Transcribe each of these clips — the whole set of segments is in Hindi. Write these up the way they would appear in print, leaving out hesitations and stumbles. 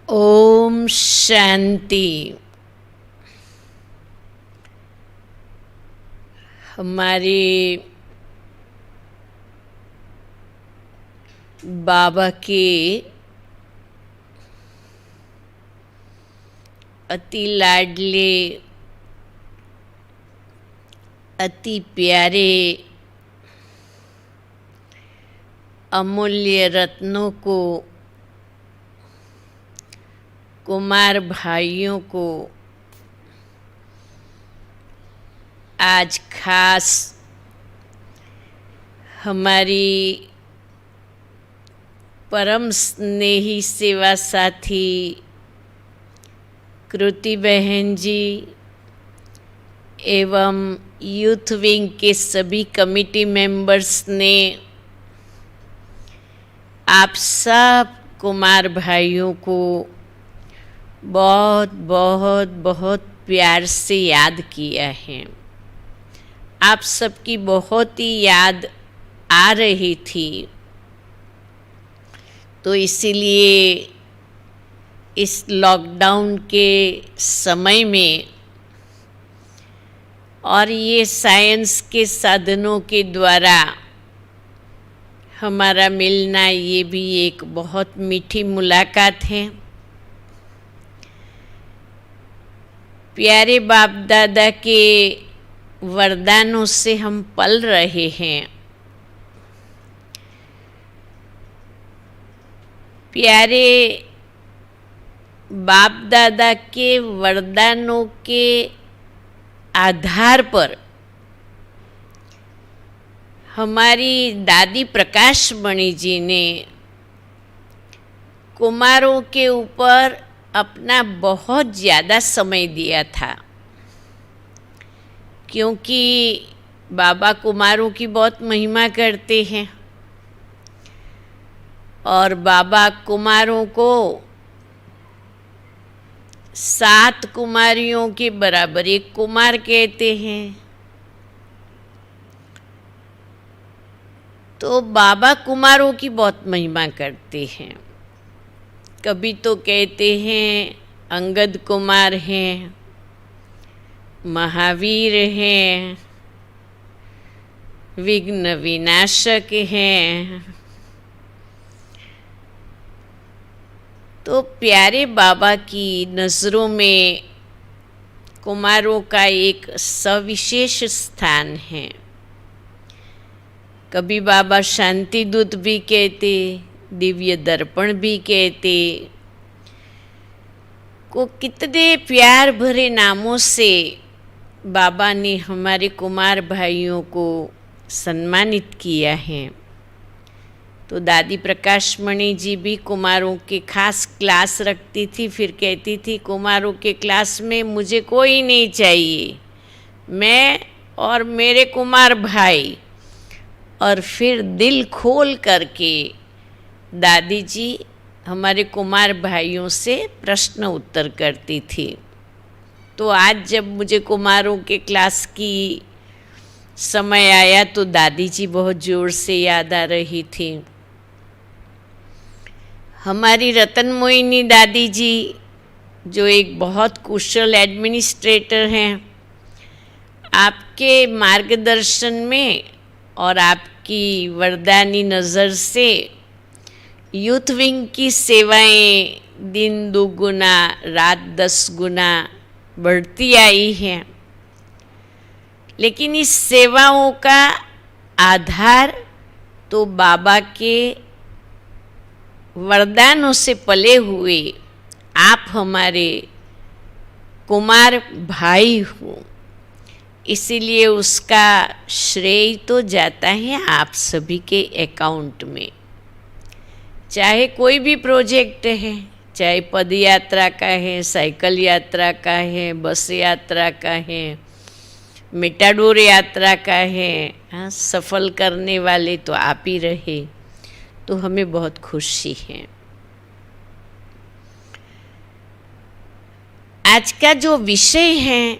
ओम शांति। हमारे बाबा के अति लाडले, अति प्यारे अमूल्य रत्नों को, कुमार भाइयों को आज खास हमारी परम स्नेही सेवा साथी कृति बहन जी एवं यूथ विंग के सभी कमिटी मेंबर्स ने आप सब कुमार भाइयों को बहुत बहुत बहुत प्यार से याद किया है। आप सबकी बहुत ही याद आ रही थी, तो इसीलिए इस लॉकडाउन के समय में और ये साइंस के साधनों के द्वारा हमारा मिलना, ये भी एक बहुत मीठी मुलाकात है। प्यारे बाप दादा के वरदानों से हम पल रहे हैं। प्यारे बाप दादा के वरदानों के आधार पर हमारी दादी प्रकाशमणि जी ने कुमारों के ऊपर अपना बहुत ज़्यादा समय दिया था, क्योंकि बाबा कुमारों की बहुत महिमा करते हैं और बाबा कुमारों को 7 कुमारियों के बराबर एक कुमार कहते हैं। तो बाबा कुमारों की बहुत महिमा करते हैं। कभी तो कहते हैं अंगद कुमार हैं, महावीर हैं, विघ्न विनाशक हैं। तो प्यारे बाबा की नज़रों में कुमारों का एक सविशेष स्थान है। कभी बाबा शांति दूत भी कहते, दिव्य दर्पण भी कहते, को कितने प्यार भरे नामों से बाबा ने हमारे कुमार भाइयों को सम्मानित किया है। तो दादी प्रकाशमणि जी भी कुमारों के खास क्लास रखती थी, फिर कहती थी कुमारों के क्लास में मुझे कोई नहीं चाहिए, मैं और मेरे कुमार भाई। और फिर दिल खोल करके दादी जी हमारे कुमार भाइयों से प्रश्न उत्तर करती थी। तो आज जब मुझे कुमारों के क्लास की समय आया तो दादी जी बहुत ज़ोर से याद आ रही थी। हमारी रतन मोहिनी दादी जी, जो एक बहुत कुशल एडमिनिस्ट्रेटर हैं, आपके मार्गदर्शन में और आपकी वरदानी नज़र से यूथ विंग की सेवाएं दिन 2 गुना रात 10 गुना बढ़ती आई हैं। लेकिन इस सेवाओं का आधार तो बाबा के वरदानों से पले हुए आप हमारे कुमार भाई हो, इसीलिए उसका श्रेय तो जाता है आप सभी के अकाउंट में। चाहे कोई भी प्रोजेक्ट है, चाहे पद यात्रा का है, साइकिल यात्रा का है, बस यात्रा का है, मेटाडोर यात्रा का है, हाँ, सफल करने वाले तो आप ही रहे, तो हमें बहुत खुशी है। आज का जो विषय है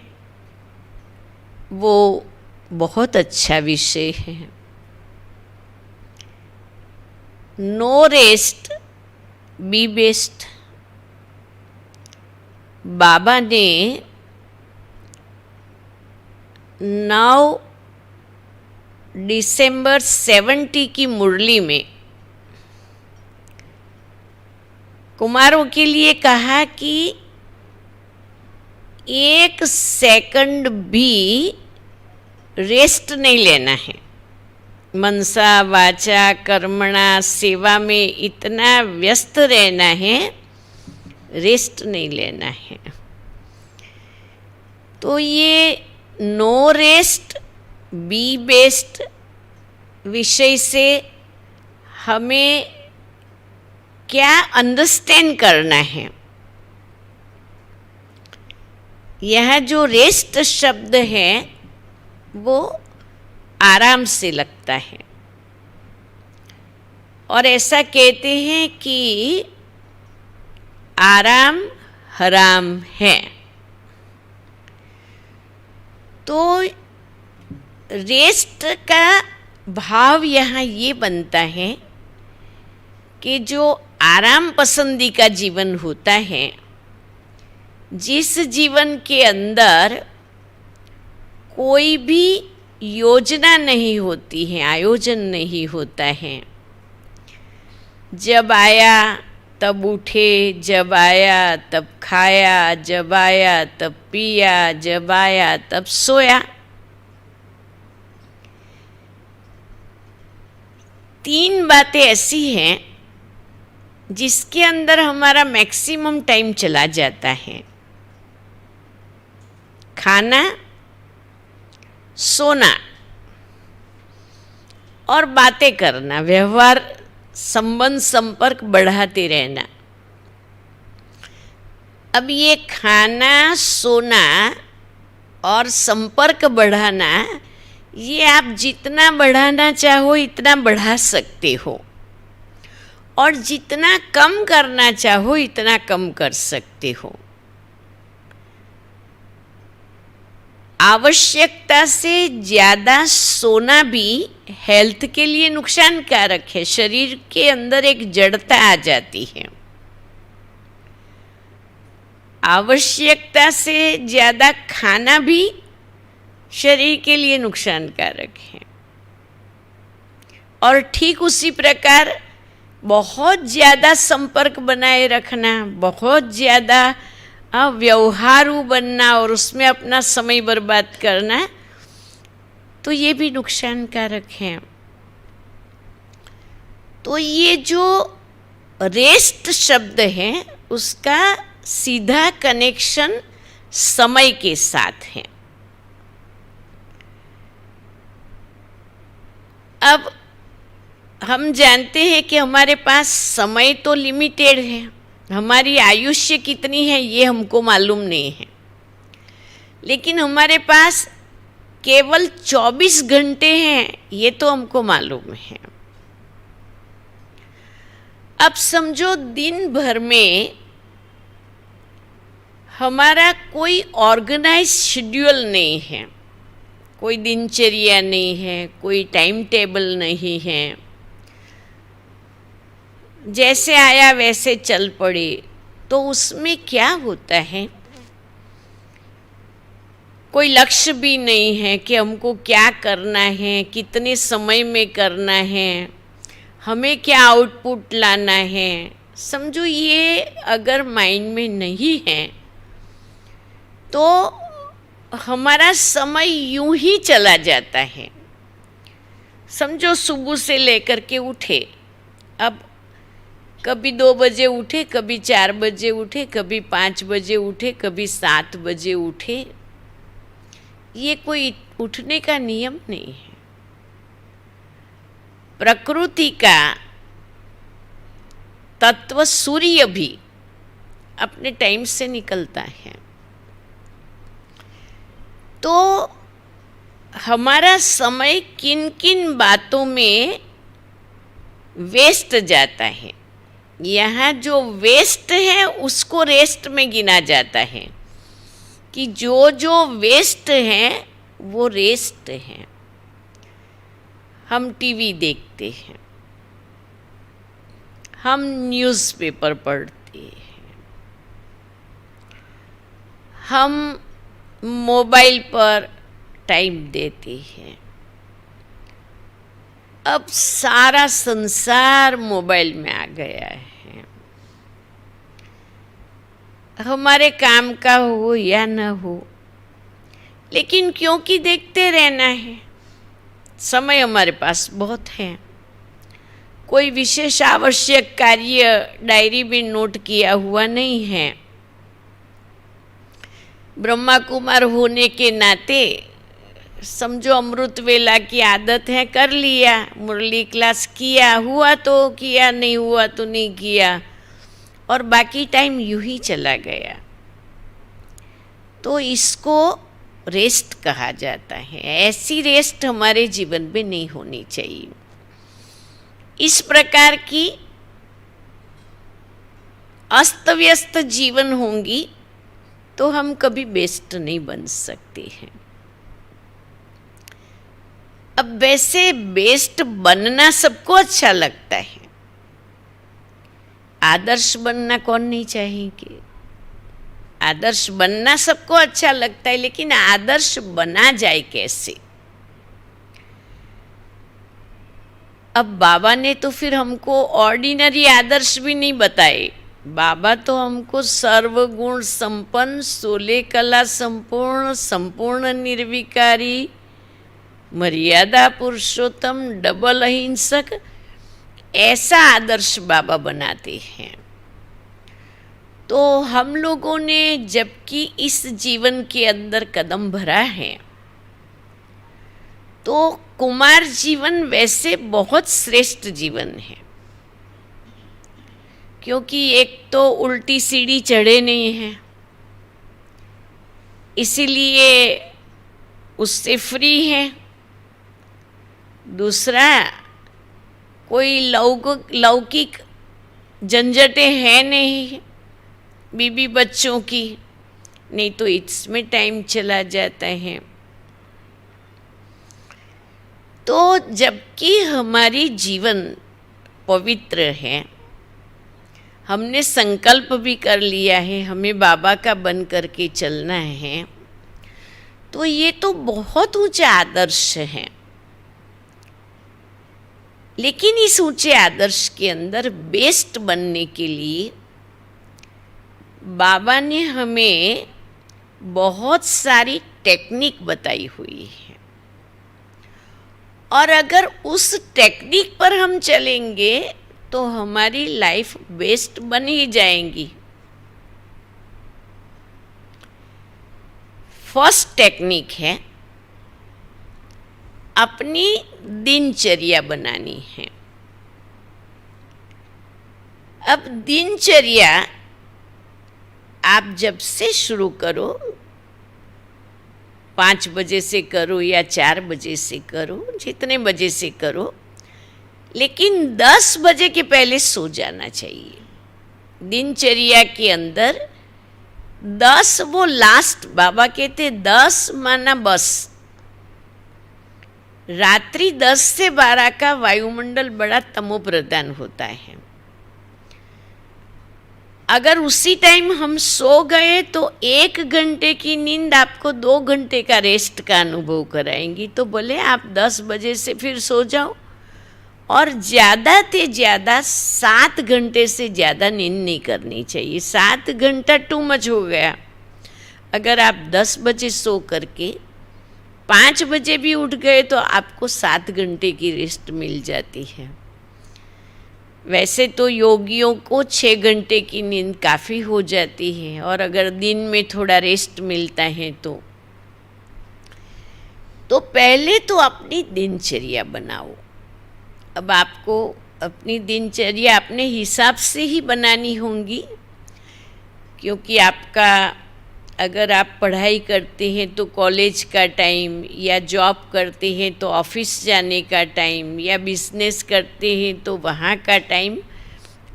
वो बहुत अच्छा विषय है। No rest be best. बाबा ने 9 दिसंबर 70 की मुरली में कुमारों के लिए कहा कि 1 सेकंड भी रेस्ट नहीं लेना है। मनसा वाचा कर्मणा सेवा में इतना व्यस्त रहना है, रेस्ट नहीं लेना है। तो ये नो रेस्ट बी बेस्ट विषय से हमें क्या अंडरस्टैंड करना है। यह जो रेस्ट शब्द है वो आराम से लगता है, और ऐसा कहते हैं कि आराम हराम है। तो रेस्ट का भाव यहाँ ये बनता है कि जो आराम पसंदी का जीवन होता है, जिस जीवन के अंदर कोई भी योजना नहीं होती है, आयोजन नहीं होता है, जब आया तब उठे, जब आया तब खाया, जब आया तब पिया, जब आया तब सोया, 3 बातें ऐसी हैं जिसके अंदर हमारा मैक्सिमम टाइम चला जाता है। खाना, सोना और बातें करना, व्यवहार, संबंध, संपर्क बढ़ाते रहना। अब ये खाना, सोना और संपर्क बढ़ाना, ये आप जितना बढ़ाना चाहो इतना बढ़ा सकते हो, और जितना कम करना चाहो इतना कम कर सकते हो। आवश्यकता से ज़्यादा सोना भी हेल्थ के लिए नुकसानकारक है। शरीर के अंदर एक जड़ता आ जाती है। आवश्यकता से ज़्यादा खाना भी शरीर के लिए नुकसानकारक है। और ठीक उसी प्रकार बहुत ज़्यादा संपर्क बनाए रखना, बहुत ज़्यादा व्यवहारू बनना और उसमें अपना समय बर्बाद करना, तो ये भी नुकसानकारक है। तो ये जो रेस्ट शब्द है उसका सीधा कनेक्शन समय के साथ है। अब हम जानते हैं कि हमारे पास समय तो लिमिटेड है, हमारी आयुष्य कितनी है ये हमको मालूम नहीं है, लेकिन हमारे पास केवल 24 घंटे हैं ये तो हमको मालूम है। अब समझो दिन भर में हमारा कोई ऑर्गेनाइज शेड्यूल नहीं है, कोई दिनचर्या नहीं है, कोई टाइम टेबल नहीं है, जैसे आया वैसे चल पड़े, तो उसमें क्या होता है, कोई लक्ष्य भी नहीं है कि हमको क्या करना है, कितने समय में करना है, हमें क्या आउटपुट लाना है। समझो ये अगर माइंड में नहीं है तो हमारा समय यूं ही चला जाता है। समझो सुबह से लेकर के उठे, अब कभी 2 बजे उठे, कभी 4 बजे उठे, कभी 5 बजे उठे, कभी 7 बजे उठे, ये कोई उठने का नियम नहीं है। प्रकृति का तत्व सूर्य भी अपने टाइम से निकलता है। तो हमारा समय किन किन बातों में वेस्ट जाता है, यहाँ जो वेस्ट है उसको रेस्ट में गिना जाता है कि जो जो वेस्ट है वो रेस्ट है। हम टीवी देखते हैं, हम न्यूज़पेपर पढ़ते हैं, हम मोबाइल पर टाइम देते हैं। अब सारा संसार मोबाइल में आ गया है। हमारे काम का हो या न हो, लेकिन क्योंकि देखते रहना है, समय हमारे पास बहुत है। कोई विशेष आवश्यक कार्य डायरी में नोट किया हुआ नहीं है। ब्रह्मा कुमार होने के नाते समझो अमृत वेला की आदत है, कर लिया, मुरली क्लास किया, हुआ तो किया, नहीं हुआ तो नहीं किया, और बाकी टाइम यूं ही चला गया। तो इसको रेस्ट कहा जाता है। ऐसी रेस्ट हमारे जीवन में नहीं होनी चाहिए। इस प्रकार की अस्त व्यस्त जीवन होंगी तो हम कभी बेस्ट नहीं बन सकते हैं। अब वैसे बेस्ट बनना सबको अच्छा लगता है, आदर्श बनना कौन नहीं चाहेंगे। आदर्श बनना सबको अच्छा लगता है, लेकिन आदर्श बना जाए कैसे। अब बाबा ने तो फिर हमको ऑर्डिनरी आदर्श भी नहीं बताए, बाबा तो हमको सर्वगुण संपन्न, 16 कला संपूर्ण, संपूर्ण निर्विकारी, मर्यादा पुरुषोत्तम, डबल अहिंसक, ऐसा आदर्श बाबा बनाते हैं। तो हम लोगों ने जबकि इस जीवन के अंदर कदम भरा है, तो कुमार जीवन वैसे बहुत श्रेष्ठ जीवन है, क्योंकि एक तो उल्टी सीढ़ी चढ़े नहीं हैं, इसीलिए उससे फ्री है। दूसरा, कोई लौकिक झंझटें हैं नहीं बीबी बच्चों की, नहीं तो इसमें टाइम चला जाता है। तो जबकि हमारी जीवन पवित्र है, हमने संकल्प भी कर लिया है हमें बाबा का बन करके चलना है, तो ये तो बहुत ऊंचा आदर्श है। लेकिन इस ऊंचे आदर्श के अंदर बेस्ट बनने के लिए बाबा ने हमें बहुत सारी टेक्निक बताई हुई है, और अगर उस टेक्निक पर हम चलेंगे तो हमारी लाइफ बेस्ट बन ही जाएंगी। फर्स्ट टेक्निक है अपनी दिनचर्या बनानी है। अब दिनचर्या आप जब से शुरू करो, 5 बजे से करो या 4 बजे से करो, जितने बजे से करो, लेकिन 10 बजे के पहले सो जाना चाहिए। दिनचर्या के अंदर 10 वो लास्ट, बाबा कहते 10 माना बस। रात्रि 10 से 12 का वायुमंडल बड़ा तमो प्रधान होता है। अगर उसी टाइम हम सो गए तो 1 घंटे की नींद आपको 2 घंटे का रेस्ट का अनुभव कराएंगी। तो बोले आप 10 बजे से फिर सो जाओ, और ज़्यादा से ज़्यादा 7 घंटे से ज़्यादा नींद नहीं करनी चाहिए। 7 घंटा टू मच हो गया। अगर आप 10 बजे सो करके 5 बजे भी उठ गए तो आपको 7 घंटे की रेस्ट मिल जाती है। वैसे तो योगियों को 6 घंटे की नींद काफ़ी हो जाती है, और अगर दिन में थोड़ा रेस्ट मिलता है तो पहले तो अपनी दिनचर्या बनाओ। अब आपको अपनी दिनचर्या अपने हिसाब से ही बनानी होगी, क्योंकि आपका, अगर आप पढ़ाई करते हैं तो कॉलेज का टाइम, या जॉब करते हैं तो ऑफिस जाने का टाइम, या बिजनेस करते हैं तो वहाँ का टाइम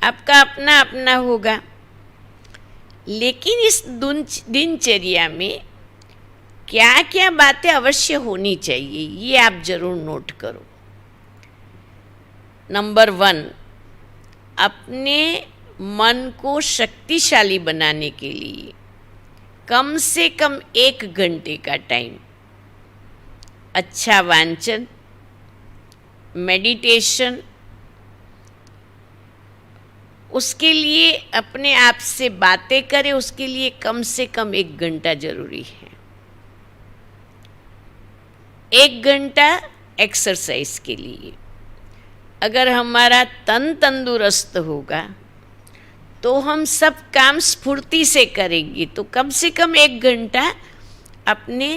आपका अपना अपना होगा। लेकिन इस दिनचर्या में क्या क्या बातें अवश्य होनी चाहिए, ये आप ज़रूर नोट करो। नंबर 1, अपने मन को शक्तिशाली बनाने के लिए कम से कम 1 घंटे का टाइम अच्छा वांचन, मेडिटेशन, उसके लिए अपने आप से बातें करें, उसके लिए कम से कम 1 घंटा जरूरी है। 1 घंटा एक्सरसाइज के लिए। अगर हमारा तन तंदुरुस्त होगा तो हम सब काम स्फूर्ति से करेंगे। तो कम से कम 1 घंटा अपने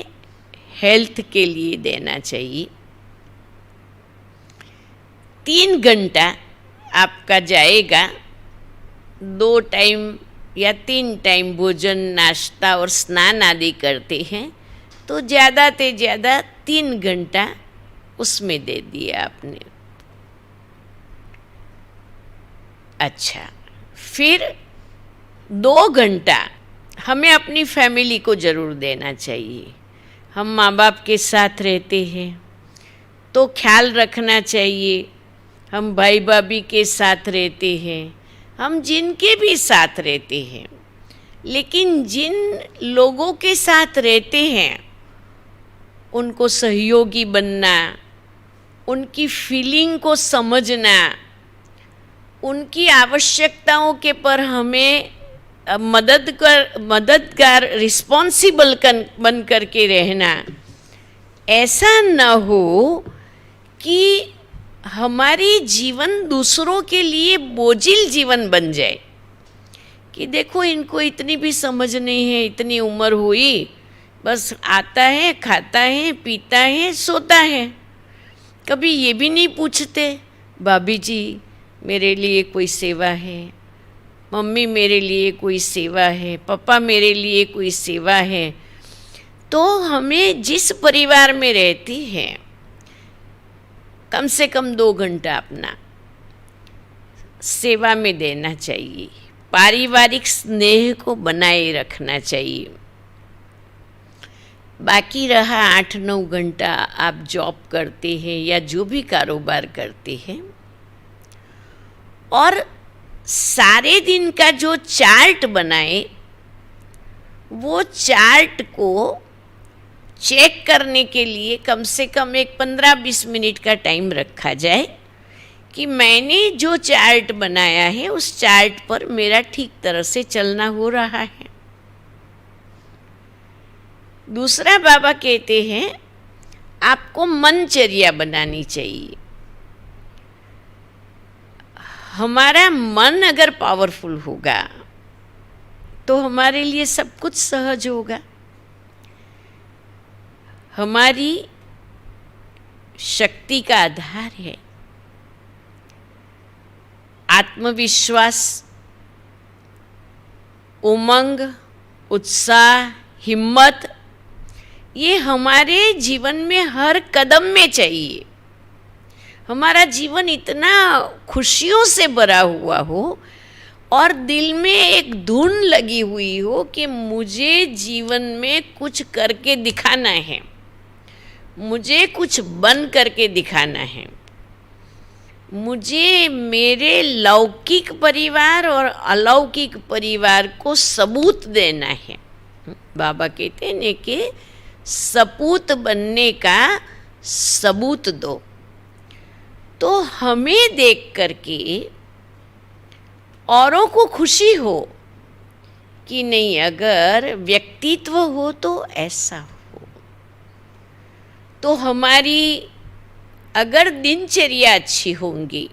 हेल्थ के लिए देना चाहिए। 3 घंटा आपका जाएगा 2 टाइम या 3 टाइम भोजन, नाश्ता और स्नान आदि करते हैं, तो ज़्यादा से ज़्यादा 3 घंटा उसमें दे दिया आपने। अच्छा, फिर 2 घंटा हमें अपनी फैमिली को ज़रूर देना चाहिए। हम माँ बाप के साथ रहते हैं तो ख्याल रखना चाहिए। हम भाई भाभी के साथ रहते हैं, हम जिनके भी साथ रहते हैं, लेकिन जिन लोगों के साथ रहते हैं उनको सहयोगी बनना, उनकी फीलिंग को समझना, उनकी आवश्यकताओं के पर हमें मददगार रिस्पॉन्सिबल बन करके रहना। ऐसा न हो कि हमारी जीवन दूसरों के लिए बोझिल जीवन बन जाए कि देखो इनको इतनी भी समझ नहीं है, इतनी उम्र हुई, बस आता है, खाता है, पीता है, सोता है। कभी ये भी नहीं पूछते भाभी जी मेरे लिए कोई सेवा है, मम्मी मेरे लिए कोई सेवा है, पापा मेरे लिए कोई सेवा है। तो हमें जिस परिवार में रहती है कम से कम 2 घंटा अपना सेवा में देना चाहिए, पारिवारिक स्नेह को बनाए रखना चाहिए। बाकी रहा 8-9 घंटा आप जॉब करते हैं या जो भी कारोबार करते हैं, और सारे दिन का जो चार्ट बनाए वो चार्ट को चेक करने के लिए कम से कम एक 15-20 मिनट का टाइम रखा जाए कि मैंने जो चार्ट बनाया है उस चार्ट पर मेरा ठीक तरह से चलना हो रहा है। दूसरा बाबा कहते हैं आपको मनचर्या बनानी चाहिए। हमारा मन अगर पावरफुल होगा तो हमारे लिए सब कुछ सहज होगा। हमारी शक्ति का आधार है आत्मविश्वास, उमंग, उत्साह, हिम्मत। ये हमारे जीवन में हर कदम में चाहिए। हमारा जीवन इतना खुशियों से भरा हुआ हो और दिल में एक धुन लगी हुई हो कि मुझे जीवन में कुछ करके दिखाना है, मुझे कुछ बन करके दिखाना है, मुझे मेरे लौकिक परिवार और अलौकिक परिवार को सबूत देना है। बाबा कहते हैं कि सपूत बनने का सबूत दो। तो हमें देख करके औरों को खुशी हो कि नहीं, अगर व्यक्तित्व हो तो ऐसा हो। तो हमारी अगर दिनचर्या अच्छी होंगी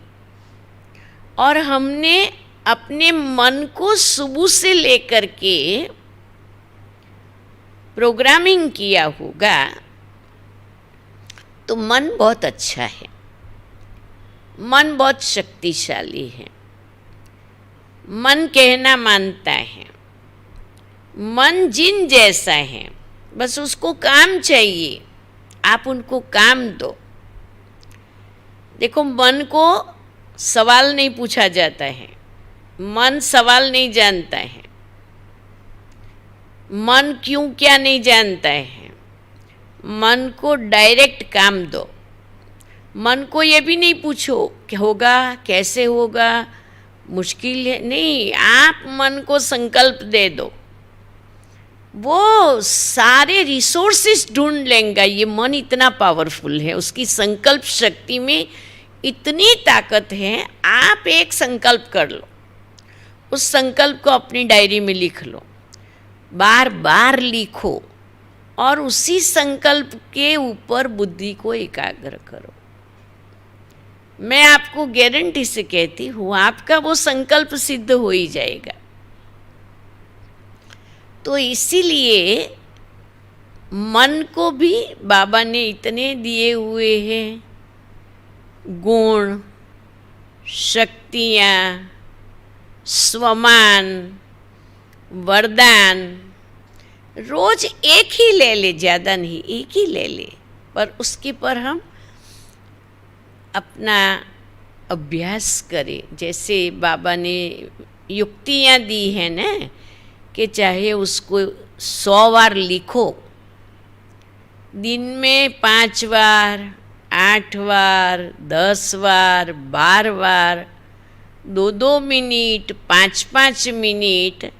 और हमने अपने मन को सुबह से लेकर के प्रोग्रामिंग किया होगा तो मन बहुत अच्छा है, मन बहुत शक्तिशाली है। मन कहना मानता है, मन जिन जैसा है, बस उसको काम चाहिए, आप उनको काम दो। देखो, मन को सवाल नहीं पूछा जाता है, मन सवाल नहीं जानता है, मन क्यों क्या नहीं जानता है। मन को डायरेक्ट काम दो। मन को ये भी नहीं पूछो कि होगा, कैसे होगा, मुश्किल है, नहीं, आप मन को संकल्प दे दो, वो सारे रिसोर्सेस ढूंढ लेगा। ये मन इतना पावरफुल है, उसकी संकल्प शक्ति में इतनी ताकत है। आप एक संकल्प कर लो, उस संकल्प को अपनी डायरी में लिख लो, बार बार लिखो और उसी संकल्प के ऊपर बुद्धि को एकाग्र करो। मैं आपको गारंटी से कहती हूँ आपका वो संकल्प सिद्ध हो ही जाएगा। तो इसीलिए मन को भी बाबा ने इतने दिए हुए हैं गुण, शक्तियाँ, स्वमान, वरदान। रोज एक ही ले ले, ज़्यादा नहीं, एक ही ले ले, पर उसके पर हम अपना अभ्यास करें। जैसे बाबा ने युक्तियाँ दी हैं ना कि चाहे उसको 100 बार लिखो, दिन में 5 बार, 8 बार, 10 बार, 12 बार, 2-2 मिनट, 5-5 मिनट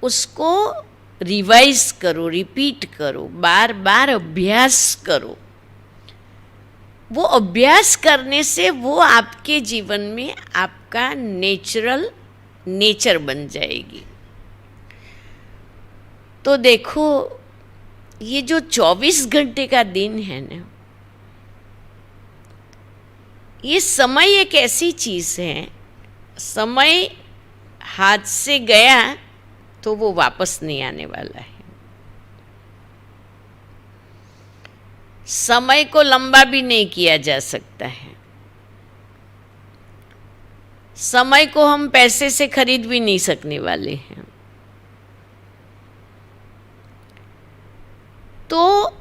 उसको रिवाइज करो, रिपीट करो, बार बार अभ्यास करो। वो अभ्यास करने से वो आपके जीवन में आपका नेचर बन जाएगी। तो देखो, ये जो 24 घंटे का दिन है ना, ये समय एक ऐसी चीज़ है, समय हाथ से गया तो वो वापस नहीं आने वाला है। समय को लंबा भी नहीं किया जा सकता है। समय को हम पैसे से खरीद भी नहीं सकने वाले हैं। तो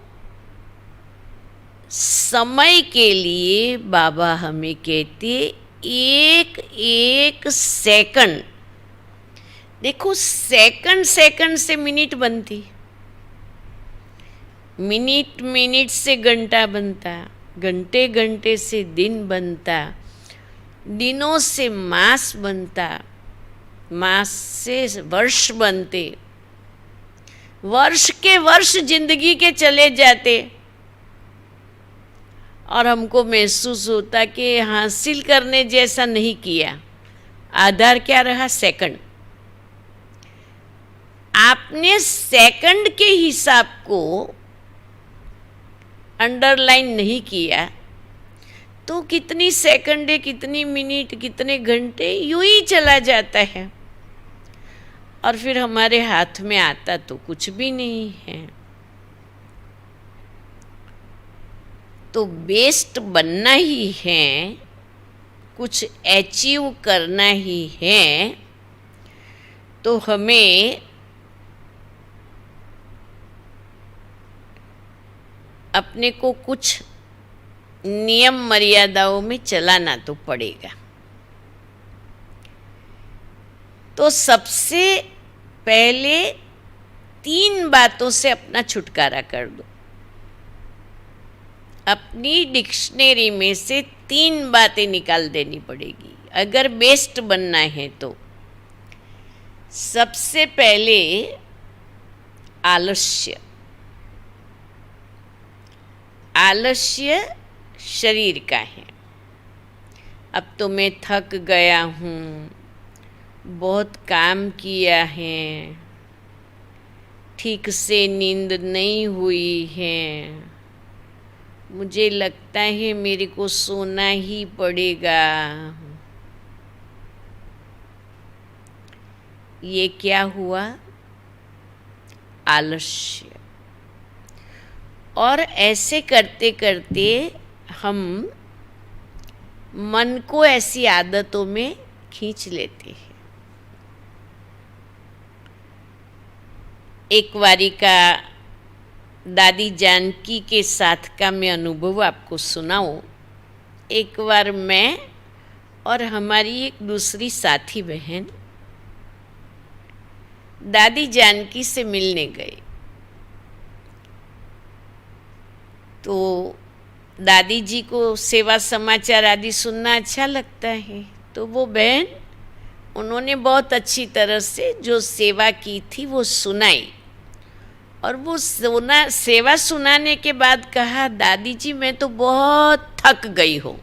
समय के लिए बाबा हमें कहते, एक एक सेकंड, देखो सेकंड सेकंड से मिनट बनती, मिनट मिनट से घंटा बनता, घंटे घंटे से दिन बनता, दिनों से मास बनता, मास से वर्ष बनते, वर्ष के वर्ष जिंदगी के चले जाते और हमको महसूस होता कि हासिल करने जैसा नहीं किया। आधार क्या रहा? सेकंड। आपने सेकंड के हिसाब को अंडरलाइन नहीं किया तो कितनी सेकंडे, कितनी मिनट, कितने घंटे यूं ही चला जाता है और फिर हमारे हाथ में आता तो कुछ भी नहीं है। तो बेस्ट बनना ही है, कुछ अचीव करना ही है, तो हमें अपने को कुछ नियम मर्यादाओं में चलाना तो पड़ेगा। तो सबसे पहले 3 बातों से अपना छुटकारा कर दो। अपनी डिक्शनरी में से 3 बातें निकाल देनी पड़ेगी अगर बेस्ट बनना है तो। सबसे पहले आलस्य। आलस्य शरीर का है। अब तो मैं थक गया हूँ, बहुत काम किया है, ठीक से नींद नहीं हुई है, मुझे लगता है मेरे को सोना ही पड़ेगा। ये क्या हुआ? आलस्य। और ऐसे करते करते हम मन को ऐसी आदतों में खींच लेते हैं। एक बारी का दादी जानकी के साथ का मैं अनुभव आपको सुनाऊं। एक बार मैं और हमारी एक दूसरी साथी बहन दादी जानकी से मिलने गए। तो दादी जी को सेवा समाचार आदि सुनना अच्छा लगता है, तो वो बहन, उन्होंने बहुत अच्छी तरह से जो सेवा की थी वो सुनाई। और वो सेवा सुनाने के बाद कहा, दादी जी मैं तो बहुत थक गई हूँ।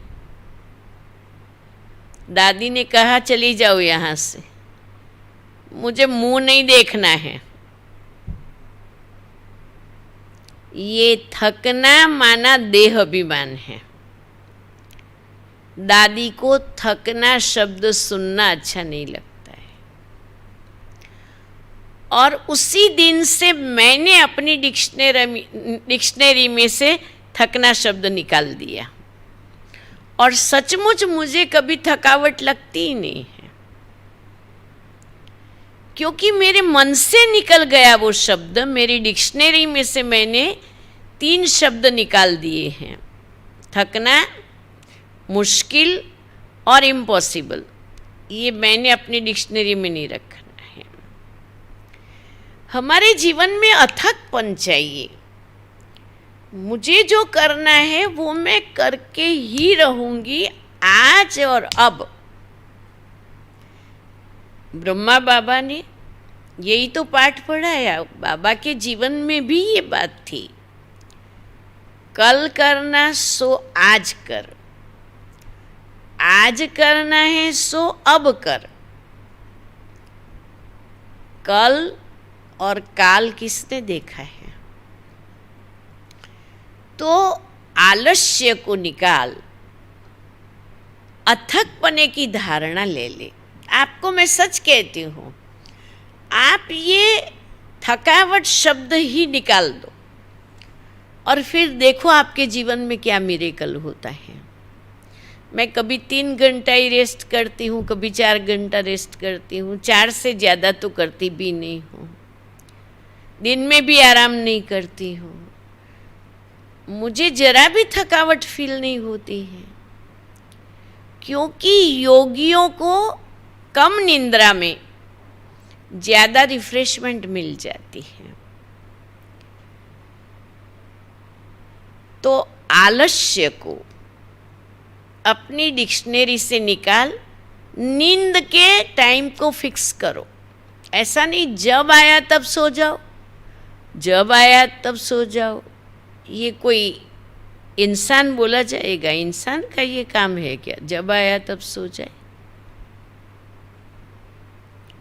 दादी ने कहा, चली जाओ यहाँ से, मुझे मुंह नहीं देखना है। ये थकना माना देह अभिमान है। दादी को थकना शब्द सुनना अच्छा नहीं लगता है। और उसी दिन से मैंने अपनी डिक्शनरी में से थकना शब्द निकाल दिया। और सचमुच मुझे कभी थकावट लगती ही नहीं है, क्योंकि मेरे मन से निकल गया वो शब्द। मेरी डिक्शनरी में से मैंने 3 शब्द निकाल दिए हैं, थकना, मुश्किल और इम्पॉसिबल। ये मैंने अपनी डिक्शनरी में नहीं रखना है। हमारे जीवन में अथकपन चाहिए। मुझे जो करना है वो मैं करके ही रहूंगी आज और अब। ब्रह्मा बाबा ने यही तो पाठ पढ़ाया। बाबा के जीवन में भी ये बात थी, कल करना सो आज कर, आज करना है सो अब कर। कल और काल किसने देखा है? तो आलस्य को निकाल, अथकपने की धारणा ले ले। आपको मैं सच कहती हूँ, आप ये थकावट शब्द ही निकाल दो और फिर देखो आपके जीवन में क्या मिरेकल होता है। मैं कभी 3 घंटा ही रेस्ट करती हूँ, कभी 4 घंटा रेस्ट करती हूँ, 4 से ज़्यादा तो करती भी नहीं हूँ। दिन में भी आराम नहीं करती हूँ, मुझे जरा भी थकावट फील नहीं होती है, क्योंकि योगियों को कम निंद्रा में ज़्यादा रिफ्रेशमेंट मिल जाती है। तो आलस्य को अपनी डिक्शनरी से निकाल, नींद के टाइम को फिक्स करो। ऐसा नहीं जब आया तब सो जाओ, जब आया तब सो जाओ। ये कोई इंसान बोला जाएगा? इंसान का ये काम है क्या, जब आया तब सो जाए?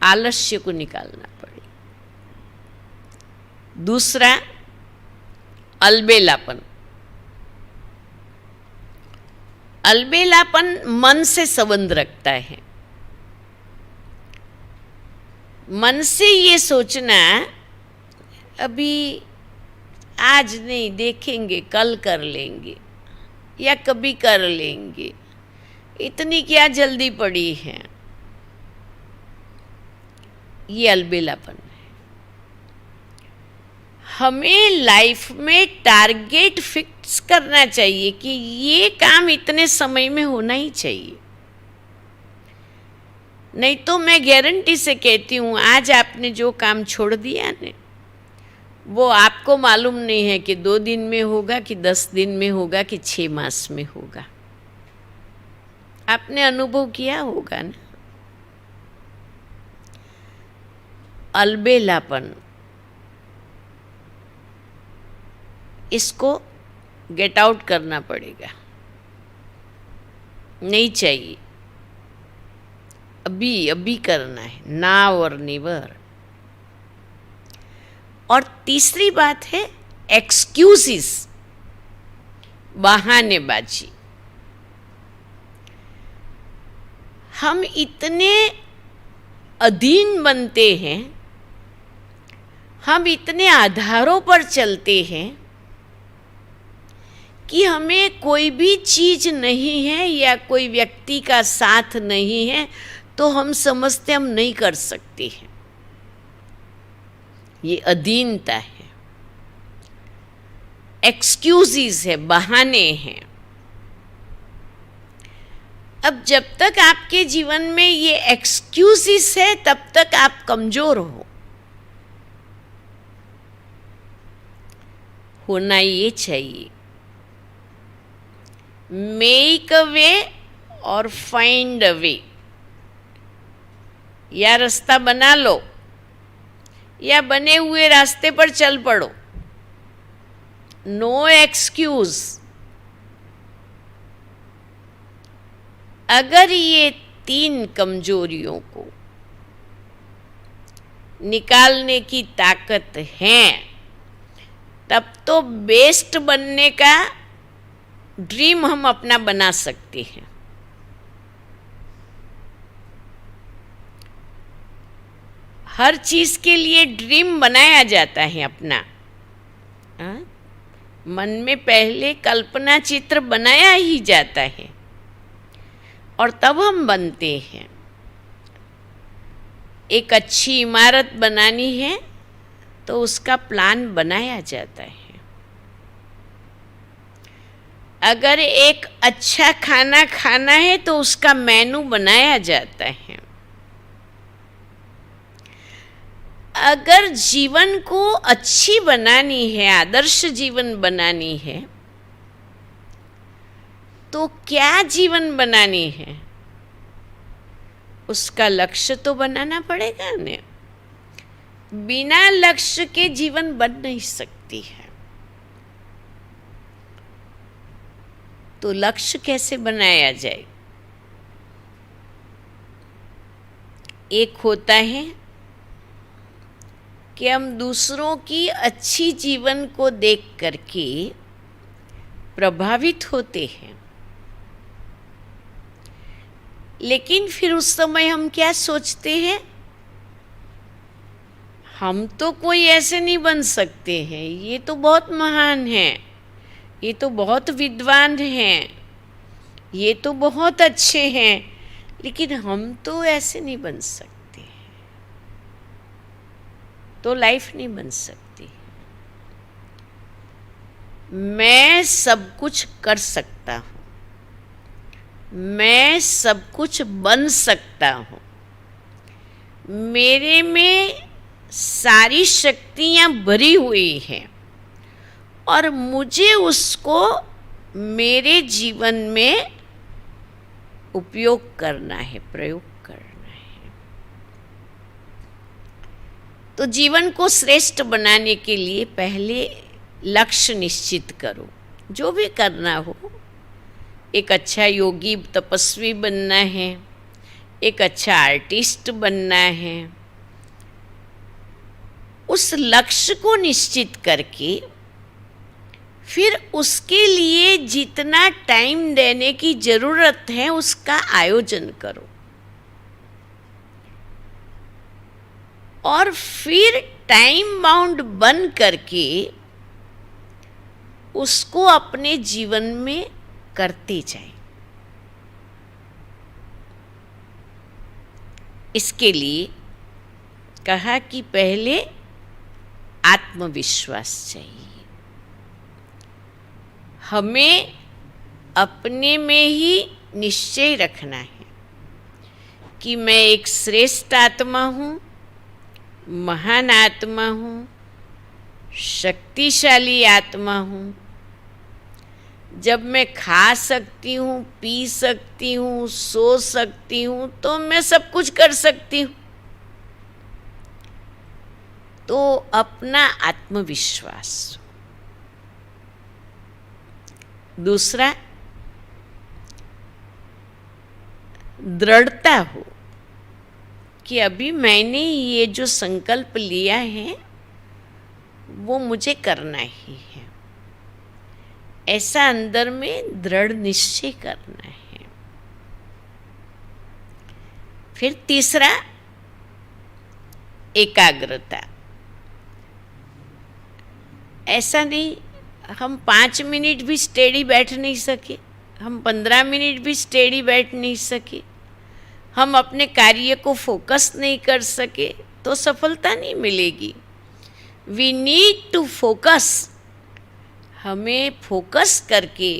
आलस्य को निकालना पड़े। दूसरा, अलबेलापन। अलबेलापन मन से संबंध रखता है। मन से ये सोचना अभी आज नहीं, देखेंगे, कल कर लेंगे या कभी कर लेंगे, इतनी क्या जल्दी पड़ी है, ये अलबेलापन है। हमें लाइफ में टारगेट फिक्स करना चाहिए कि ये काम इतने समय में होना ही चाहिए। नहीं तो मैं गारंटी से कहती हूँ, आज आपने जो काम छोड़ दिया ना, वो आपको मालूम नहीं है कि 2 दिन में होगा कि 10 दिन में होगा कि 6 मास में होगा। आपने अनुभव किया होगा ना। अलबेलापन, इसको गेट आउट करना पड़ेगा, नहीं चाहिए। अभी अभी करना है, नाउ और नेवर। और तीसरी बात है एक्सक्यूजेस, बहानेबाजी। हम इतने अधीन बनते हैं, हम इतने आधारों पर चलते हैं कि हमें कोई भी चीज़ नहीं है या कोई व्यक्ति का साथ नहीं है तो हम समझते हम नहीं कर सकते हैं। ये अधीनता है, एक्सक्यूजेस है, बहाने हैं। अब जब तक आपके जीवन में ये एक्सक्यूजेस है तब तक आप कमजोर हो। होना ये चाहिए, मेक अ वे और फाइंड अ वे। या रास्ता बना लो या बने हुए रास्ते पर चल पड़ो, नो एक्सक्यूज। अगर ये 3 कमजोरियों को निकालने की ताकत है तब तो बेस्ट बनने का ड्रीम हम अपना बना सकते हैं। हर चीज़ के लिए ड्रीम बनाया जाता है अपना। मन में पहले कल्पना चित्र बनाया ही जाता है और तब हम बनते हैं। एक अच्छी इमारत बनानी है तो उसका प्लान बनाया जाता है। अगर एक अच्छा खाना खाना है तो उसका मेनू बनाया जाता है। अगर जीवन को अच्छी बनानी है, आदर्श जीवन बनानी है, तो क्या जीवन बनानी है, उसका लक्ष्य तो बनाना पड़ेगा ना। बिना लक्ष्य के जीवन बन नहीं सकती है। तो लक्ष्य कैसे बनाया जाए? एक होता है कि हम दूसरों की अच्छी जीवन को देख करके प्रभावित होते हैं, लेकिन फिर उस समय हम क्या सोचते हैं, हम तो कोई ऐसे नहीं बन सकते हैं, ये तो बहुत महान है, ये तो बहुत विद्वान हैं, ये तो बहुत अच्छे हैं, लेकिन हम तो ऐसे नहीं बन सकते, तो लाइफ नहीं बन सकती। मैं सब कुछ कर सकता हूँ, मैं सब कुछ बन सकता हूँ, मेरे में सारी शक्तियाँ भरी हुई हैं और मुझे उसको मेरे जीवन में उपयोग करना है, प्रयोग करना है। तो जीवन को श्रेष्ठ बनाने के लिए पहले लक्ष्य निश्चित करो, जो भी करना हो। एक अच्छा योगी तपस्वी बनना है, एक अच्छा आर्टिस्ट बनना है। उस लक्ष्य को निश्चित करके फिर उसके लिए जितना टाइम देने की ज़रूरत है उसका आयोजन करो, और फिर टाइम बाउंड बन करके उसको अपने जीवन में करते जाए। इसके लिए कहा कि पहले आत्मविश्वास चाहिए। हमें अपने में ही निश्चय रखना है कि मैं एक श्रेष्ठ आत्मा हूँ, महान आत्मा हूँ, शक्तिशाली आत्मा हूँ। जब मैं खा सकती हूँ, पी सकती हूँ, सो सकती हूँ, तो मैं सब कुछ कर सकती हूँ। तो अपना आत्मविश्वास। दूसरा, दृढ़ता हो कि अभी मैंने ये जो संकल्प लिया है वो मुझे करना ही है, ऐसा अंदर में दृढ़ निश्चय करना है। फिर तीसरा, एकाग्रता। ऐसा नहीं हम 5 मिनट भी स्टेडी बैठ नहीं सके, हम 15 मिनट भी स्टेडी बैठ नहीं सके, हम अपने कार्य को फोकस नहीं कर सके, तो सफलता नहीं मिलेगी। We need to focus. हमें फोकस करके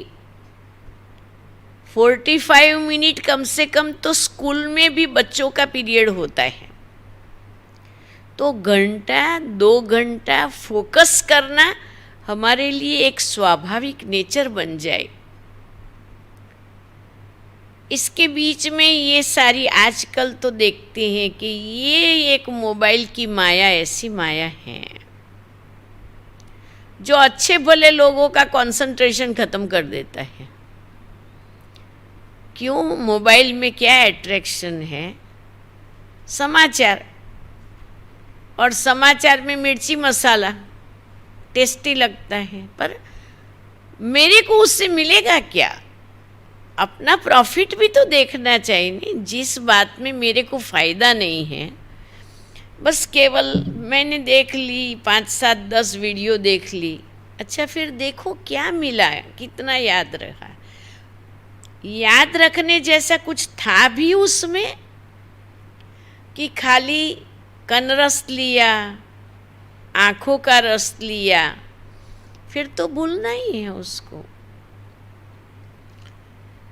45 मिनट कम से कम तो स्कूल में भी बच्चों का पीरियड होता है, तो घंटा 2 घंटा फोकस करना हमारे लिए एक स्वाभाविक नेचर बन जाए। इसके बीच में ये सारी आजकल तो देखते हैं कि ये एक मोबाइल की माया ऐसी माया है जो अच्छे भले लोगों का कंसंट्रेशन खत्म कर देता है। क्यों? मोबाइल में क्या अट्रैक्शन है? समाचार, और समाचार में मिर्ची मसाला टेस्टी लगता है, पर मेरे को उससे मिलेगा क्या? अपना प्रॉफिट भी तो देखना चाहिए नहीं। जिस बात में मेरे को फ़ायदा नहीं है, बस केवल मैंने देख ली, 5, 7, 10 वीडियो देख ली। अच्छा, फिर देखो क्या मिला, कितना याद रहा। याद रखने जैसा कुछ था भी उसमें कि खाली कनरस लिया, आँखों का रस लिया, फिर तो भूलना ही है उसको।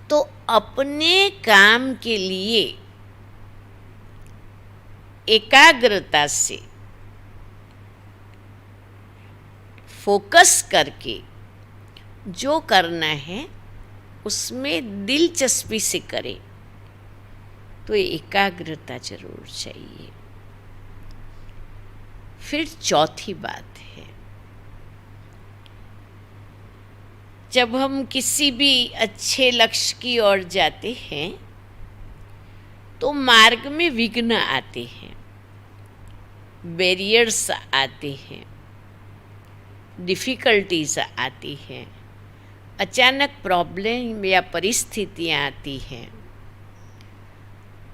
तो अपने काम के लिए एकाग्रता से फोकस करके जो करना है उसमें दिलचस्पी से करें, तो एकाग्रता जरूर चाहिए। फिर चौथी बात है, जब हम किसी भी अच्छे लक्ष्य की ओर जाते हैं तो मार्ग में विघ्न आते हैं, बैरियर्स आते हैं, डिफ़िकल्टीज आती हैं, अचानक प्रॉब्लम या परिस्थितियाँ आती हैं,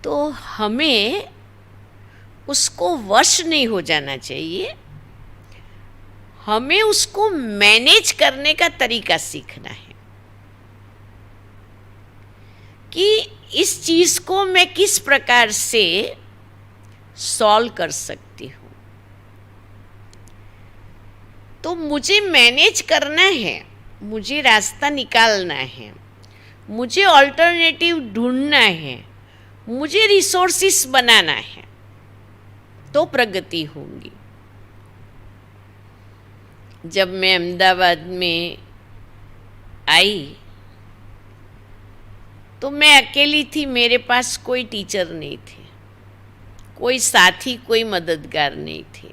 तो हमें उसको वश नहीं हो जाना चाहिए। हमें उसको मैनेज करने का तरीका सीखना है कि इस चीज़ को मैं किस प्रकार से सॉल्व कर सकती हूँ। तो मुझे मैनेज करना है, मुझे रास्ता निकालना है, मुझे ऑल्टरनेटिव ढूंढना है, मुझे रिसोर्सेस बनाना है, तो प्रगति होगी। जब मैं अहमदाबाद में आई तो मैं अकेली थी, मेरे पास कोई टीचर नहीं थे, कोई साथी, कोई मददगार नहीं थे।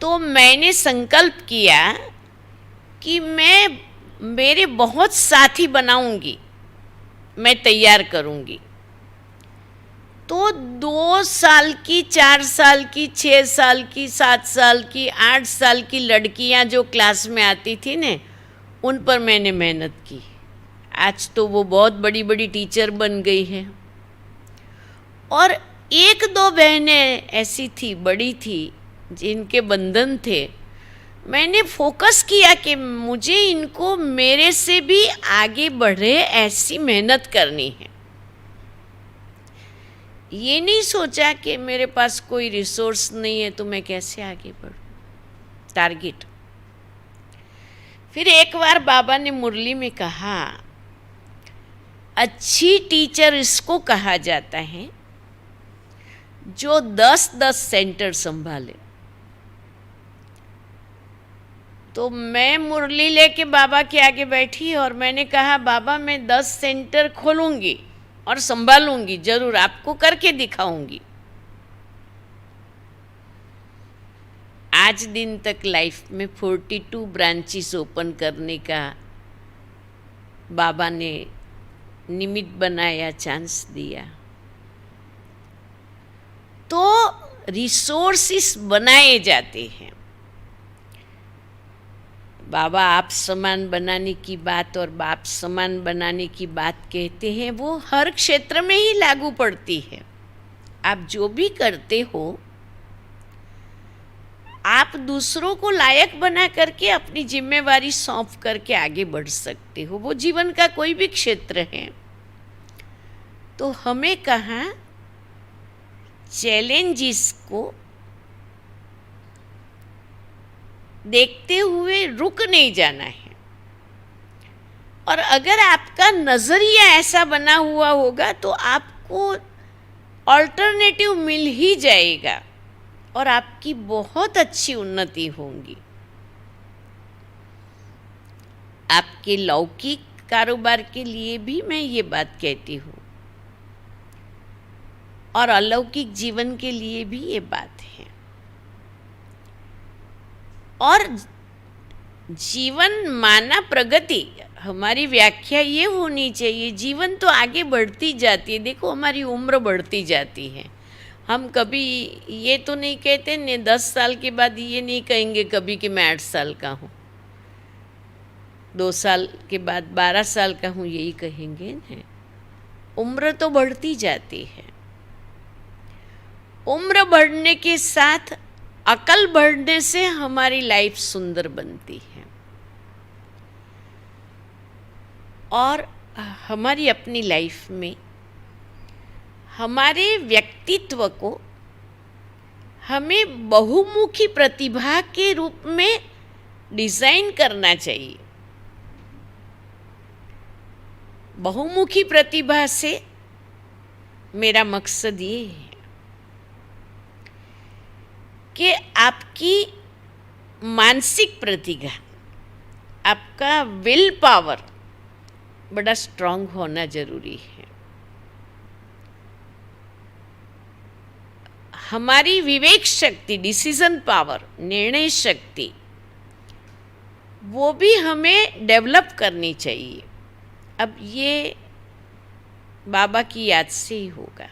तो मैंने संकल्प किया कि मैं मेरे बहुत साथी बनाऊंगी, मैं तैयार करूंगी। तो 2 साल की, 4 साल की, 6 साल की, 7 साल की, 8 साल की लड़कियां जो क्लास में आती थी ने, उन पर मैंने मेहनत की। आज तो वो बहुत बड़ी बड़ी टीचर बन गई है। और 1-2 बहनें ऐसी थी, बड़ी थी, जिनके बंधन थे। मैंने फोकस किया कि मुझे इनको मेरे से भी आगे बढ़े ऐसी मेहनत करनी है। ये नहीं सोचा कि मेरे पास कोई रिसोर्स नहीं है तो मैं कैसे आगे बढ़ूं। टारगेट। फिर एक बार बाबा ने मुरली में कहा, अच्छी टीचर इसको कहा जाता है जो 10-10 सेंटर संभाले। तो मैं मुरली लेके बाबा के आगे बैठी और मैंने कहा, बाबा मैं 10 सेंटर खोलूंगी और संभालूंगी, जरूर आपको करके दिखाऊंगी। आज दिन तक लाइफ में 42 ब्रांचेस ओपन करने का बाबा ने निमित्त बनाया, चांस दिया। तो रिसोर्सेस बनाए जाते हैं। बाबा आप समान बनाने की बात और बाप समान बनाने की बात कहते हैं, वो हर क्षेत्र में ही लागू पड़ती है। आप जो भी करते हो, आप दूसरों को लायक बना करके अपनी जिम्मेवारी सौंप करके आगे बढ़ सकते हो। वो जीवन का कोई भी क्षेत्र है। तो हमें कहाँ चैलेंजेस को देखते हुए रुक नहीं जाना है। और अगर आपका नज़रिया ऐसा बना हुआ होगा तो आपको ऑल्टरनेटिव मिल ही जाएगा और आपकी बहुत अच्छी उन्नति होगी। आपके लौकिक कारोबार के लिए भी मैं ये बात कहती हूँ और अलौकिक जीवन के लिए भी ये बात है। और जीवन माना प्रगति, हमारी व्याख्या ये होनी चाहिए, जीवन तो आगे बढ़ती जाती है। देखो हमारी उम्र बढ़ती जाती है। हम कभी ये तो नहीं कहते ने 10 साल के बाद ये नहीं कहेंगे कभी कि मैं 8 साल का हूँ, 2 साल के बाद 12 साल का हूँ, यही कहेंगे न। उम्र तो बढ़ती जाती है। उम्र बढ़ने के साथ अकल बढ़ने से हमारी लाइफ सुंदर बनती है और हमारी अपनी लाइफ में हमारे व्यक्तित्व को हमें बहुमुखी प्रतिभा के रूप में डिज़ाइन करना चाहिए। बहुमुखी प्रतिभा से मेरा मकसद ये है कि आपकी मानसिक प्रतिभा, आपका विल पावर बड़ा स्ट्रांग होना जरूरी है। हमारी विवेक शक्ति, डिसीजन पावर, निर्णय शक्ति, वो भी हमें डेवलप करनी चाहिए। अब ये बाबा की याद से ही होगा।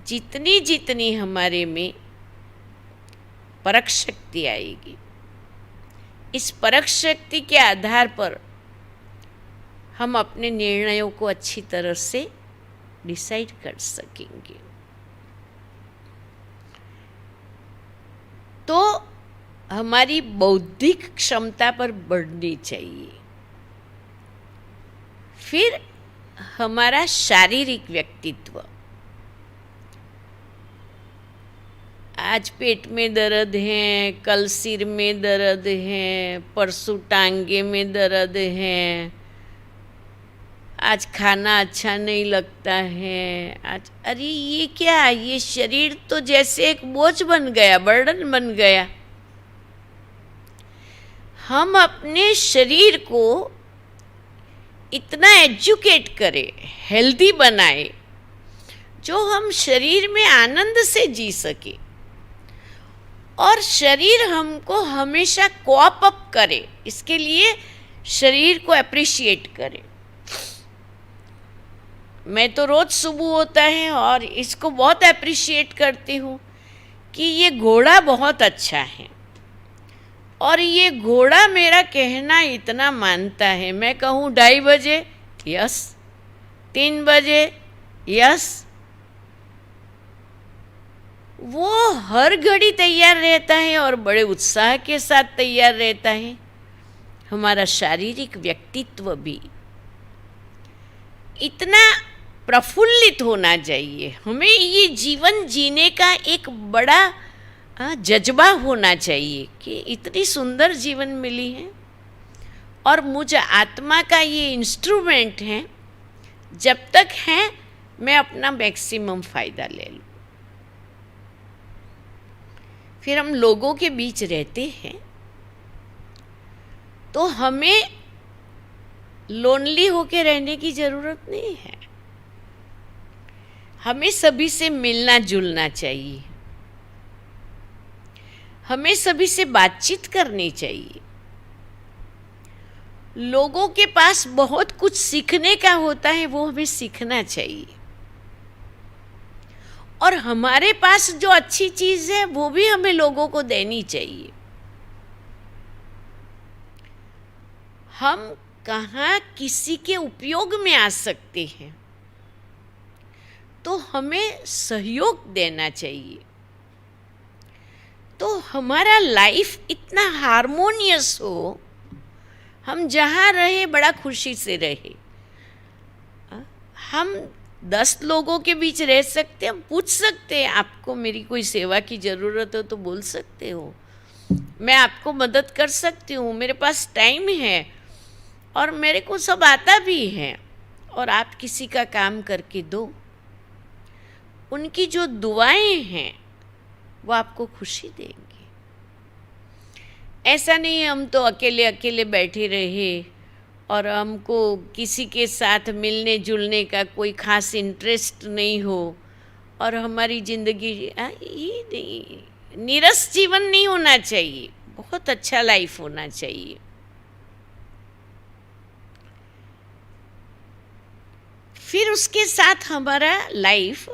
जितनी जितनी हमारे में परख शक्ति आएगी, इस परख शक्ति के आधार पर हम अपने निर्णयों को अच्छी तरह से डिसाइड कर सकेंगे। तो हमारी बौद्धिक क्षमता पर बढ़नी चाहिए। फिर हमारा शारीरिक व्यक्तित्व, आज पेट में दर्द है, कल सिर में दर्द है, परसों टांगे में दर्द है, आज खाना अच्छा नहीं लगता है, आज अरे ये क्या, ये शरीर तो जैसे एक बोझ बन गया, बर्डन बन गया। हम अपने शरीर को इतना एजुकेट करें, हेल्दी बनाए, जो हम शरीर में आनंद से जी सके और शरीर हमको हमेशा कोऑप अप करे, इसके लिए शरीर को अप्रिशिएट करे। मैं तो रोज सुबह होता है और इसको बहुत अप्रिशिएट करती हूँ कि ये घोड़ा बहुत अच्छा है और ये घोड़ा मेरा कहना इतना मानता है। मैं कहूँ 2:30 बजे, यस, 3 बजे, यस, वो हर घड़ी तैयार रहता है और बड़े उत्साह के साथ तैयार रहता है। हमारा शारीरिक व्यक्तित्व भी इतना प्रफुल्लित होना चाहिए। हमें ये जीवन जीने का एक बड़ा जज्बा होना चाहिए कि इतनी सुंदर जीवन मिली है और मुझे आत्मा का ये इंस्ट्रूमेंट है, जब तक है मैं अपना मैक्सिमम फ़ायदा ले लूँ। फिर हम लोगों के बीच रहते हैं तो हमें लोनली होके रहने की ज़रूरत नहीं है। हमें सभी से मिलना जुलना चाहिए, हमें सभी से बातचीत करनी चाहिए। लोगों के पास बहुत कुछ सीखने का होता है, वो हमें सीखना चाहिए। और हमारे पास जो अच्छी चीज़ है वो भी हमें लोगों को देनी चाहिए। हम कहाँ किसी के उपयोग में आ सकते हैं तो हमें सहयोग देना चाहिए। तो हमारा लाइफ इतना हार्मोनियस हो, हम जहाँ रहे बड़ा खुशी से रहे। हम 10 लोगों के बीच रह सकते हैं, हम पूछ सकते हैं, आपको मेरी कोई सेवा की ज़रूरत हो तो बोल सकते हो, मैं आपको मदद कर सकती हूँ, मेरे पास टाइम है और मेरे को सब आता भी है, और आप किसी का काम करके दो। उनकी जो दुआएं हैं वो आपको खुशी देंगी। ऐसा नहीं है हम तो अकेले अकेले बैठे रहे और हमको किसी के साथ मिलने जुलने का कोई ख़ास इंटरेस्ट नहीं हो और हमारी ज़िंदगी ये नहीं, नीरस जीवन नहीं होना चाहिए, बहुत अच्छा लाइफ होना चाहिए। फिर उसके साथ हमारा लाइफ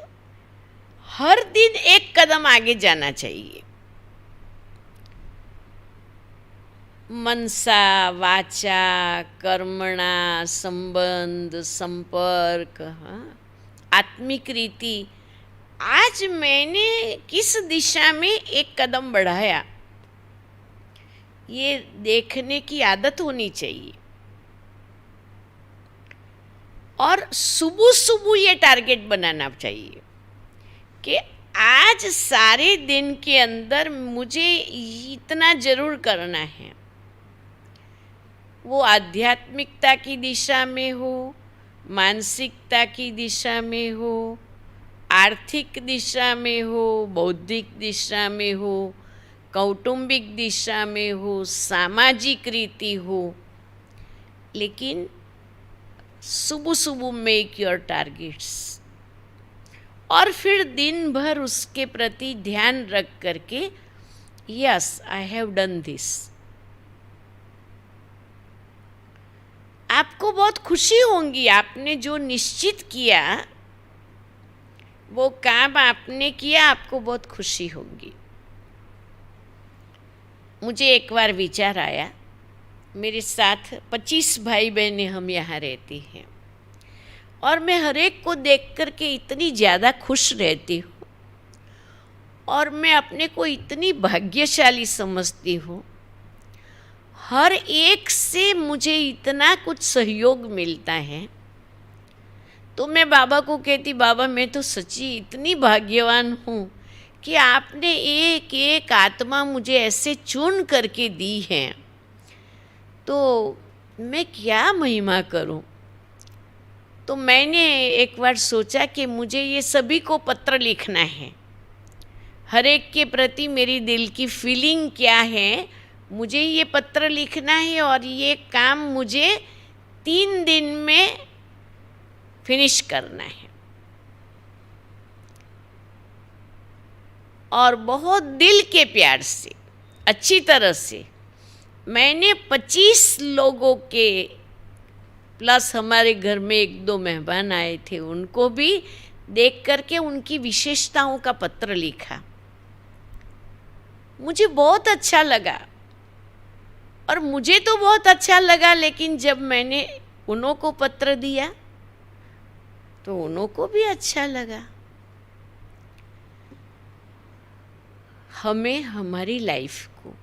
हर दिन एक कदम आगे जाना चाहिए। मनसा वाचा कर्मणा संबंध संपर्क, आत्मिक रीति, आज मैंने किस दिशा में एक कदम बढ़ाया, ये देखने की आदत होनी चाहिए। और सुबह सुबह ये टारगेट बनाना चाहिए कि आज सारे दिन के अंदर मुझे इतना जरूर करना है। वो आध्यात्मिकता की दिशा में हो, मानसिकता की दिशा में हो, आर्थिक दिशा में हो, बौद्धिक दिशा में हो, कौटुंबिक दिशा में हो, सामाजिक रीति हो, लेकिन सुबह सुबह मेक योर टारगेट्स और फिर दिन भर उसके प्रति ध्यान रख करके yes I have done this. आपको बहुत खुशी होंगी, आपने जो निश्चित किया वो काम आपने किया, आपको बहुत खुशी होगी। मुझे एक बार विचार आया, मेरे साथ 25 भाई बहनें हम यहाँ रहती हैं और मैं हर एक को देख कर के इतनी ज़्यादा खुश रहती हूँ और मैं अपने को इतनी भाग्यशाली समझती हूँ। हर एक से मुझे इतना कुछ सहयोग मिलता है, तो मैं बाबा को कहती, बाबा मैं तो सच्ची इतनी भाग्यवान हूँ कि आपने एक एक आत्मा मुझे ऐसे चुन करके दी है, तो मैं क्या महिमा करूं। तो मैंने एक बार सोचा कि मुझे ये सभी को पत्र लिखना है, हर एक के प्रति मेरी दिल की फीलिंग क्या है, मुझे ये पत्र लिखना है और ये काम मुझे 3 दिन में फिनिश करना है। और बहुत दिल के प्यार से, अच्छी तरह से मैंने 25 लोगों के, प्लस हमारे घर में 1-2 मेहमान आए थे, उनको भी देख करके उनकी विशेषताओं का पत्र लिखा। मुझे बहुत अच्छा लगा और मुझे तो बहुत अच्छा लगा, लेकिन जब मैंने उन्हों को पत्र दिया तो उन्हों को भी अच्छा लगा। हमें हमारी लाइफ को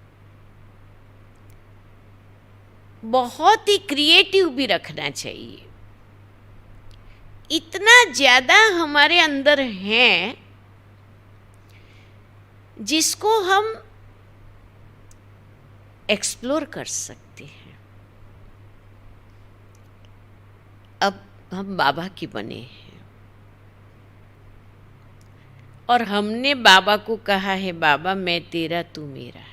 बहुत ही क्रिएटिव भी रखना चाहिए। इतना ज़्यादा हमारे अंदर है जिसको हम एक्सप्लोर कर सकते हैं। अब हम बाबा की बने हैं और हमने बाबा को कहा है, बाबा मैं तेरा तू मेरा।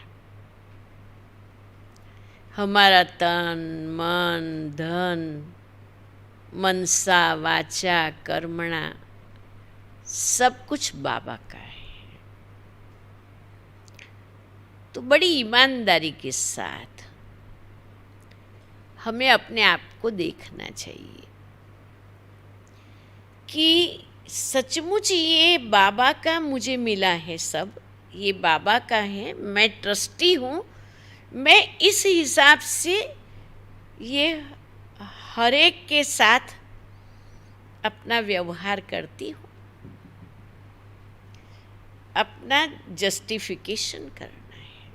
हमारा तन मन धन मनसा वाचा कर्मणा सब कुछ बाबा का है। तो बड़ी ईमानदारी के साथ हमें अपने आप को देखना चाहिए कि सचमुच ये बाबा का मुझे मिला है, सब ये बाबा का है, मैं ट्रस्टी हूँ, मैं इस हिसाब से ये हर एक के साथ अपना व्यवहार करती हूँ। अपना जस्टिफिकेशन करना है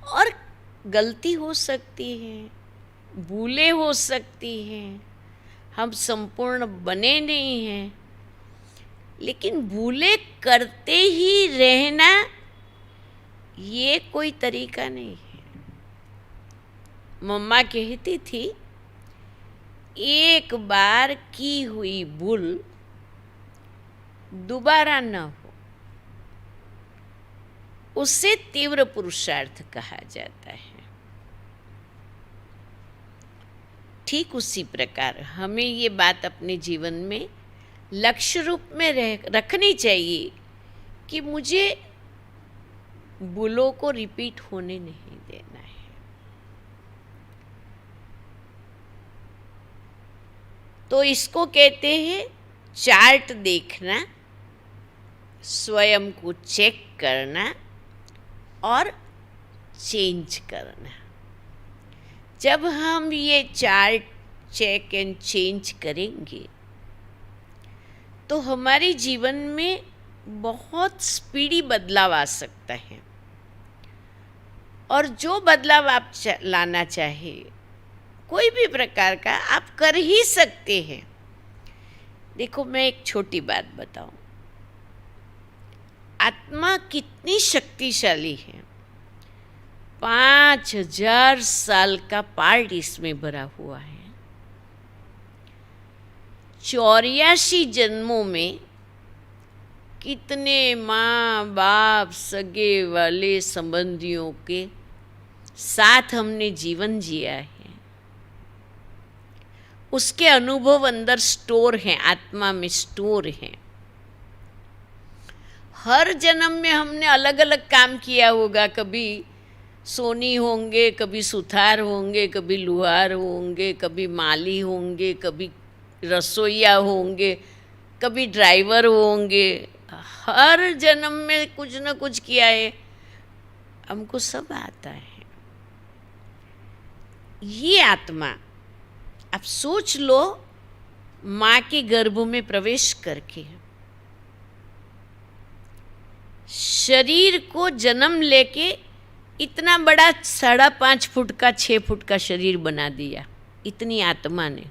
और गलती हो सकती है, भूलें हो सकती हैं, हम संपूर्ण बने नहीं हैं, लेकिन भूलें करते ही रहना ये कोई तरीका नहीं है। मम्मा कहती थी, एक बार की हुई भूल दोबारा न हो, उसे तीव्र पुरुषार्थ कहा जाता है। ठीक उसी प्रकार हमें ये बात अपने जीवन में लक्ष्य रूप में रखनी चाहिए कि मुझे भूलों को रिपीट होने नहीं देना है। तो इसको कहते हैं चार्ट देखना, स्वयं को चेक करना और चेंज करना। जब हम ये चार्ट चेक एंड चेंज करेंगे तो हमारे जीवन में बहुत स्पीडी बदलाव आ सकता है और जो बदलाव आप लाना चाहे कोई भी प्रकार का आप कर ही सकते हैं। देखो मैं एक छोटी बात बताऊं, आत्मा कितनी शक्तिशाली है। 5000 साल का पार्ट इसमें भरा हुआ है। 84 जन्मों में कितने माँ बाप सगे वाले संबंधियों के साथ हमने जीवन जिया है, उसके अनुभव अंदर स्टोर हैं, आत्मा में स्टोर हैं। हर जन्म में हमने अलग अलग काम किया होगा, कभी सोनी होंगे, कभी सुथार होंगे, कभी लुहार होंगे, कभी माली होंगे, कभी रसोइया होंगे, कभी ड्राइवर होंगे। हर जन्म में कुछ न कुछ किया है, हमको सब आता है। ये आत्मा, आप सोच लो, माँ के गर्भ में प्रवेश करके शरीर को जन्म लेके इतना बड़ा 5.5 फुट का 6 फुट का शरीर बना दिया। इतनी आत्मा ने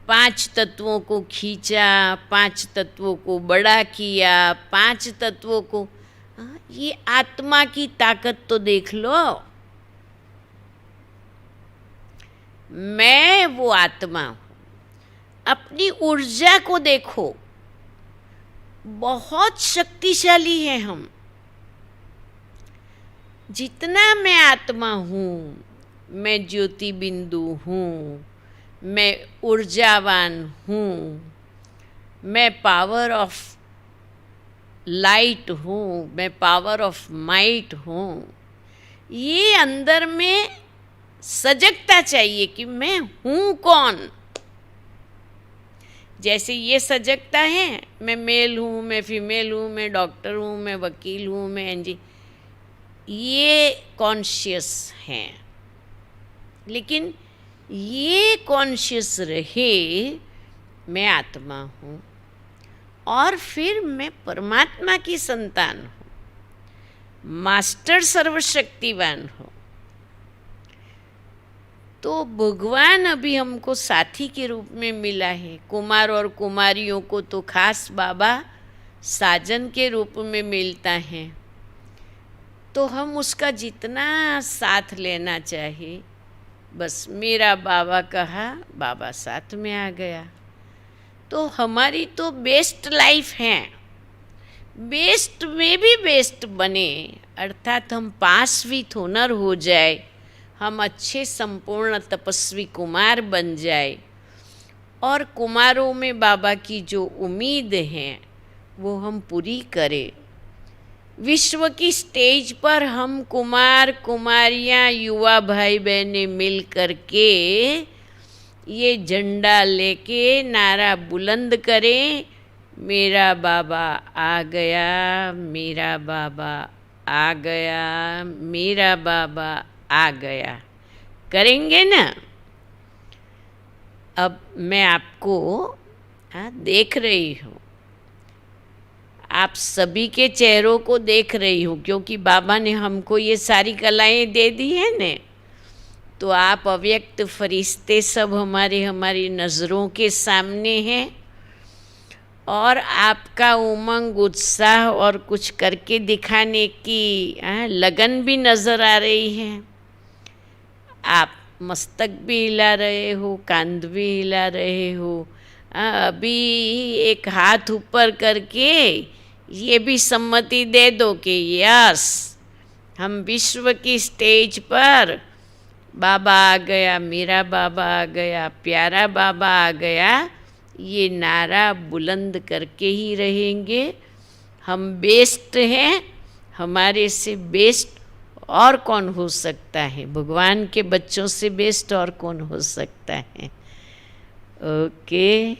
5 तत्वों को खींचा, 5 तत्वों को बड़ा किया, 5 तत्वों को, ये आत्मा की ताकत तो देख लो। मैं वो आत्मा हूँ। अपनी ऊर्जा को देखो, बहुत शक्तिशाली है हम। जितना मैं आत्मा हूँ, मैं ज्योति बिंदु हूँ, मैं ऊर्जावान हूँ, मैं पावर ऑफ लाइट हूँ, मैं पावर ऑफ माइट हूँ। ये अंदर में सजगता चाहिए कि मैं हूँ कौन। जैसे ये सजगता है, मैं मेल हूँ, मैं फीमेल हूँ, मैं डॉक्टर हूँ, मैं वकील हूँ, मैं एंजी, ये कॉन्शियस हैं। लेकिन ये कॉन्शियस रहे मैं आत्मा हूँ और फिर मैं परमात्मा की संतान हूँ, मास्टर सर्वशक्तिवान हूँ। तो भगवान अभी हमको साथी के रूप में मिला है। कुमार और कुमारियों को तो खास बाबा साजन के रूप में मिलता है। तो हम उसका जितना साथ लेना चाहिए, बस मेरा बाबा कहा, बाबा साथ में आ गया। तो हमारी तो बेस्ट लाइफ है, बेस्ट में भी बेस्ट बने, अर्थात हम पास विथ ऑनर हो जाए, हम अच्छे संपूर्ण तपस्वी कुमार बन जाए और कुमारों में बाबा की जो उम्मीद है वो हम पूरी करें। विश्व की स्टेज पर हम कुमार कुमारियाँ युवा भाई बहनें मिल कर के ये झंडा लेके नारा बुलंद करें, मेरा बाबा आ गया, मेरा बाबा आ गया, मेरा बाबा आ गया। करेंगे ना? अब मैं आपको देख रही हूँ, आप सभी के चेहरों को देख रही हूँ, क्योंकि बाबा ने हमको ये सारी कलाएं दे दी है ने। तो आप अव्यक्त फरिश्ते सब हमारी नज़रों के सामने हैं और आपका उमंग, उत्साह और कुछ करके दिखाने की लगन भी नज़र आ रही है। आप मस्तक भी हिला रहे हो, कांध भी हिला रहे हो। अभी एक हाथ ऊपर करके ये भी सम्मति दे दो कि यस, हम विश्व की स्टेज पर बाबा आ गया, मेरा बाबा आ गया, प्यारा बाबा आ गया, ये नारा बुलंद करके ही रहेंगे। हम बेस्ट हैं, हमारे से बेस्ट और कौन हो सकता है? भगवान के बच्चों से बेस्ट और कौन हो सकता है? ओके,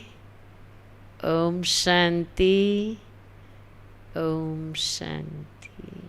ओम शांति, ओम शांति।